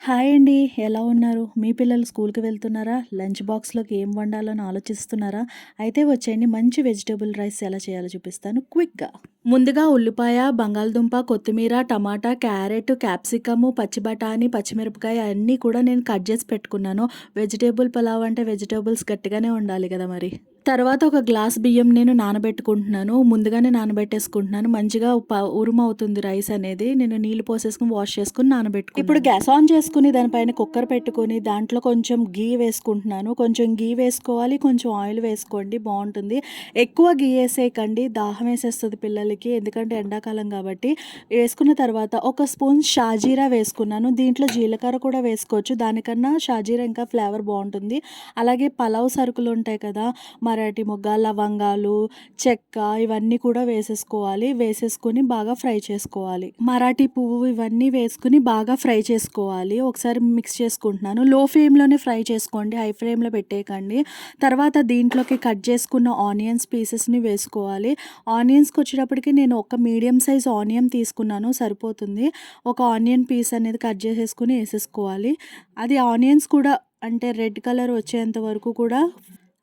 Hi అండి. ఎలా ఉన్నారు? మీ పిల్లలు స్కూల్‌కి వెళ్తున్నారా? లంచ్ బాక్స్‌లోకి ఏం వండాలని ఆలోచిస్తున్నారా? అయితే వచ్చేయండి మంచి వెజిటబుల్ రైస్ ఎలా చేయాలో చూపిస్తాను క్విక్‌గా. ముందుగా ఉల్లిపాయ, బంగాళదుంప, కొత్తిమీర, టమాటా, క్యారెట్, క్యాప్సికము, పచ్చి బఠానీ, పచ్చిమిరపకాయ అన్నీ కూడా నేను కట్ చేసి పెట్టుకున్నాను. వెజిటబుల్ పలావ్ అంటే వెజిటబుల్స్ గట్టిగానే ఉండాలి కదా మరి. తర్వాత ఒక గ్లాస్ బియ్యం నేను నానబెట్టుకుంటున్నాను. ముందుగానే నానబెట్టేసుకుంటున్నాను. మంచిగా ఉరుమవుతుంది రైస్ అనేది. నేను నీళ్లు పోసేసుకొని వాష్ చేసుకొని నానబెట్టుకున్నాను. ఇప్పుడు గ్యాస్ ఆన్ చేసుకొని దానిపైన కుక్కర్ పెట్టుకొని దాంట్లో కొంచెం గీ వేసుకుంటున్నాను. కొంచెం గీ వేసుకోవాలి. కొంచెం ఆయిల్ వేసుకోండి బావుంటుంది. ఎక్కువ గీ ఏసేయకండి. దాహం వేసేస్తది పిల్లలకి. ఎందుకంటే ఎండాకాలం కాబట్టి. వేసుకున్న తర్వాత ఒక స్పూన్ షాజీరా వేసుకున్నాను. దీంట్లో జీలకర్ర కూడా వేసుకోవచ్చు. దానికన్నా షాజీరా ఇంకా ఫ్లేవర్ బావుంటుంది. అలాగే పలావ్ సరుకులు ఉంటాయి కదా! మరాఠీ మొగ్గ, లవంగాలు, చెక్క ఇవన్నీ కూడా వేసేసుకోవాలి. వేసేసుకొని బాగా ఫ్రై చేసుకోవాలి. మరాఠీ పువ్వు ఇవన్నీ వేసుకొని బాగా ఫ్రై చేసుకోవాలి. ఒకసారి మిక్స్ చేసుకుంటున్నాను. లో ఫ్లేమ్‌లోనే ఫ్రై చేసుకోండి. హై ఫ్లేమ్‌లో పెట్టేయకండి. తర్వాత దీంట్లోకి కట్ చేసుకున్న ఆనియన్స్ పీసెస్‌ని వేసుకోవాలి. ఆనియన్స్‌కి వచ్చేటప్పటికి నేను ఒక మీడియం సైజ్ ఆనియన్ తీసుకున్నాను సరిపోతుంది. ఒక ఆనియన్ పీస్ అనేది కట్ చేసేసుకొని ఏసేసుకోవాలి. అది ఆనియన్స్ కూడా అంటే రెడ్ కలర్ వచ్చేంత వరకు కూడా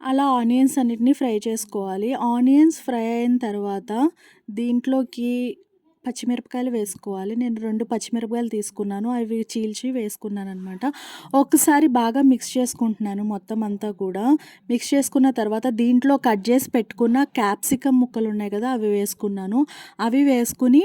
అలా ఆనియన్స్ అన్నిటిని ఫ్రై చేసుకోవాలి. ఆనియన్స్ ఫ్రై అయిన తర్వాత దీంట్లోకి పచ్చిమిరపకాయలు వేసుకోవాలి. నేను 2 పచ్చిమిరపకాయలు తీసుకున్నాను. అవి చీల్చి వేసుకున్నాననమాట. ఒక్కసారి బాగా మిక్స్ చేసుకుంటున్నాను మొత్తం అంతా కూడా. మిక్స్ చేసుకున్న తర్వాత దీంట్లో కట్ చేసి పెట్టుకున్న క్యాప్సికమ్ ముక్కలున్నాయి కదా! అవి వేసుకున్నాను. అవి వేసుకొని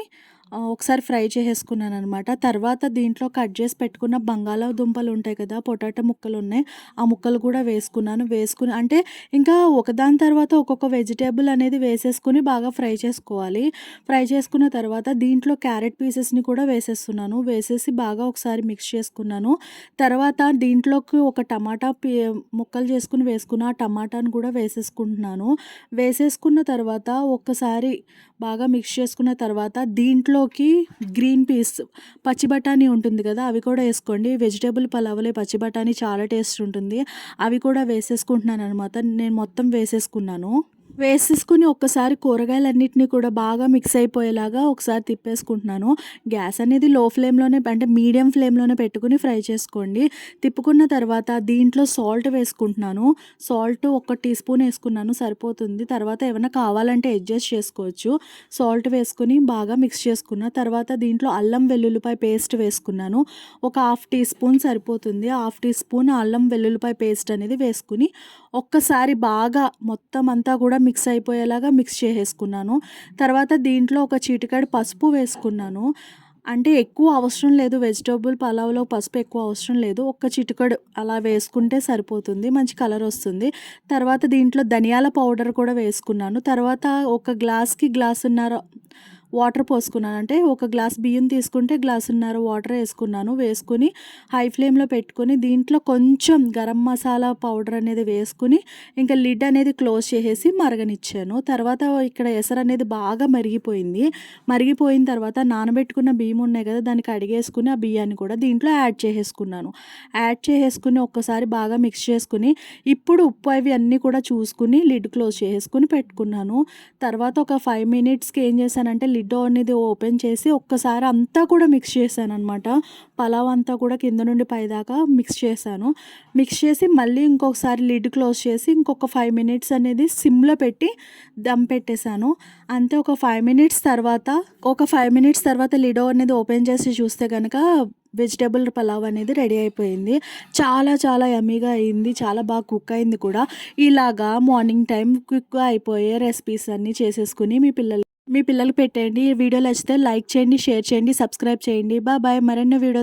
ఒకసారి ఫ్రై చేసేసుకున్నాననమాట. తర్వాత దీంట్లో కట్ చేసి పెట్టుకున్న బంగాళాదుంపలు ఉంటాయి కదా! పొటాటో ముక్కలున్నాయి. ఆ ముక్కలు కూడా వేసుకున్నాను. వేసుకుని అంటే ఇంకా ఒకదాని తర్వాత ఒక్కొక్క వెజిటబుల్ అనేది వేసేసుకొని బాగా ఫ్రై చేసుకోవాలి. ఫ్రై చేసుకున్న తర్వాత దీంట్లో క్యారెట్ పీసెస్‌ని కూడా వేసేస్తున్నాను. వేసేసి బాగా ఒకసారి మిక్స్ చేసుకున్నాను. తర్వాత దీంట్లోకి ఒక టమాటా ముక్కలు చేసుకొని వేసుకున్న ఆ టమాటాను కూడా వేసేసుకుంటున్నాను. వేసేసుకున్న తర్వాత ఒక్కసారి బాగా మిక్స్ చేసుకున్న తర్వాత దీంట్లోకి గ్రీన్ పీస్ పచ్చి బఠానీ ఉంటుంది కదా! అవి కూడా ఏసుకోండి. వెజిటబుల్ పలావ్‌లో పచ్చి బఠానీ చాలా టేస్ట్ ఉంటుంది. అవి కూడా వేసేసుకుంటున్నాననమాట. నేను మొత్తం వేసేసుకున్నాను. వేసేసుకొని ఒక్కసారి కూరగాయలన్నిటిని కూడా బాగా మిక్స్ అయిపోయేలాగా ఒకసారి తిప్పేసుకుంటున్నాను. గ్యాస్ అనేది లో ఫ్లేమ్‌లోనే అంటే మీడియం ఫ్లేమ్‌లోనే పెట్టుకొని ఫ్రై చేసుకోండి. తిప్పుకున్న తర్వాత దీంట్లో సాల్ట్ వేసుకుంటున్నాను. సాల్ట్ ఒక టీ స్పూన్ ఏసుకున్నాను సరిపోతుంది. తర్వాత ఏమన్నా కావాలంటే అడ్జస్ట్ చేసుకోవచ్చు. సాల్ట్ వేసుకొని బాగా మిక్స్ చేసుకున్న తర్వాత దీంట్లో అల్లం వెల్లుల్లిపాయ పేస్ట్ వేసుకున్నాను. ఒక హాఫ్ టీ స్పూన్ సరిపోతుంది. హాఫ్ టీ స్పూన్ అల్లం వెల్లుల్లిపాయ పేస్ట్ అనేది వేసుకొని ఒక్కసారి బాగా మొత్తం అంతా కూడా మిక్స్ అయిపోయేలాగా మిక్స్ చేసేసుకున్నాను. తర్వాత దీంట్లో ఒక చిటికెడు పసుపు వేసుకున్నాను. అంటే ఎక్కువ అవసరం లేదు. వెజిటబుల్ పలావ్‌లో పసుపు ఎక్కువ అవసరం లేదు. ఒక్క చిటికెడు అలా వేసుకుంటే సరిపోతుంది. మంచి కలర్ వస్తుంది. తర్వాత దీంట్లో ధనియాల పౌడర్ కూడా వేసుకున్నాను. తర్వాత ఒక గ్లాస్‌కి గ్లాసున్నర వాటర్ పోసుకున్నాను. అంటే ఒక గ్లాస్ బియ్యం తీసుకుంటే గ్లాసున్నర వాటర్ ఏసుకున్నాను. వేసుకొని హై ఫ్లేమ్‌లో పెట్టుకొని దీంట్లో కొంచెం గరం మసాలా పౌడర్ అనేది వేసుకొని ఇంకా లిడ్ అనేది క్లోజ్ చేసేసి మరగనిచ్చాను. తర్వాత ఇక్కడ ఎసరనేది బాగా మరిగిపోయింది. మరిగిపోయిన తర్వాత నానబెట్టుకున్న బియ్యం ఉన్నాయి కదా! దాన్ని కడిగేసుకొని ఆ బియ్యాన్ని కూడా దీంట్లో యాడ్ చేసేసుకున్నాను. యాడ్ చేసేసుకొని ఒక్కసారి బాగా మిక్స్ చేసుకొని ఇప్పుడు ఉప్పు అవి అన్నీ కూడా చూసుకొని లిడ్ క్లోజ్ చేసేసుకొని పెట్టుకున్నాను. తర్వాత ఒక 5 మినిట్స్‌కి ఏం చేశానంటే లిడ్ అనేది ఓపెన్ చేసి ఒక్కసారి అంతా కూడా మిక్స్ చేశాననమాట. పలావ్ అంతా కూడా కింద నుండి పైదాకా మిక్స్ చేశాను. మిక్స్ చేసి మళ్ళీ ఇంకొకసారి లిడ్ క్లోజ్ చేసి ఇంకొక 5 మినిట్స్ అనేది సిమ్‌లో పెట్టి దమ్ పెట్టేశాను. అంతే ఒక 5 మినిట్స్ తర్వాత లిడ్ అనేది ఓపెన్ చేసి చూస్తే గనక వెజిటబుల్ పలావ్ అనేది రెడీ అయిపోయింది. చాలా చాలా యమ్మీగా అయింది. చాలా బాగా కుక్ అయింది కూడా. ఇలాగా మార్నింగ్ టైం క్విక్‌గా అయిపోయే రెసిపీస్ అన్నీ చేసేసుకొని మీ పిల్లలకి పెట్టేయండి. ఈ వీడియో నచ్చితే లైక్ చేయండి, షేర్ చేయండి, సబ్స్క్రైబ్ చేయండి. బాయ్ మరిన్ని వీడియో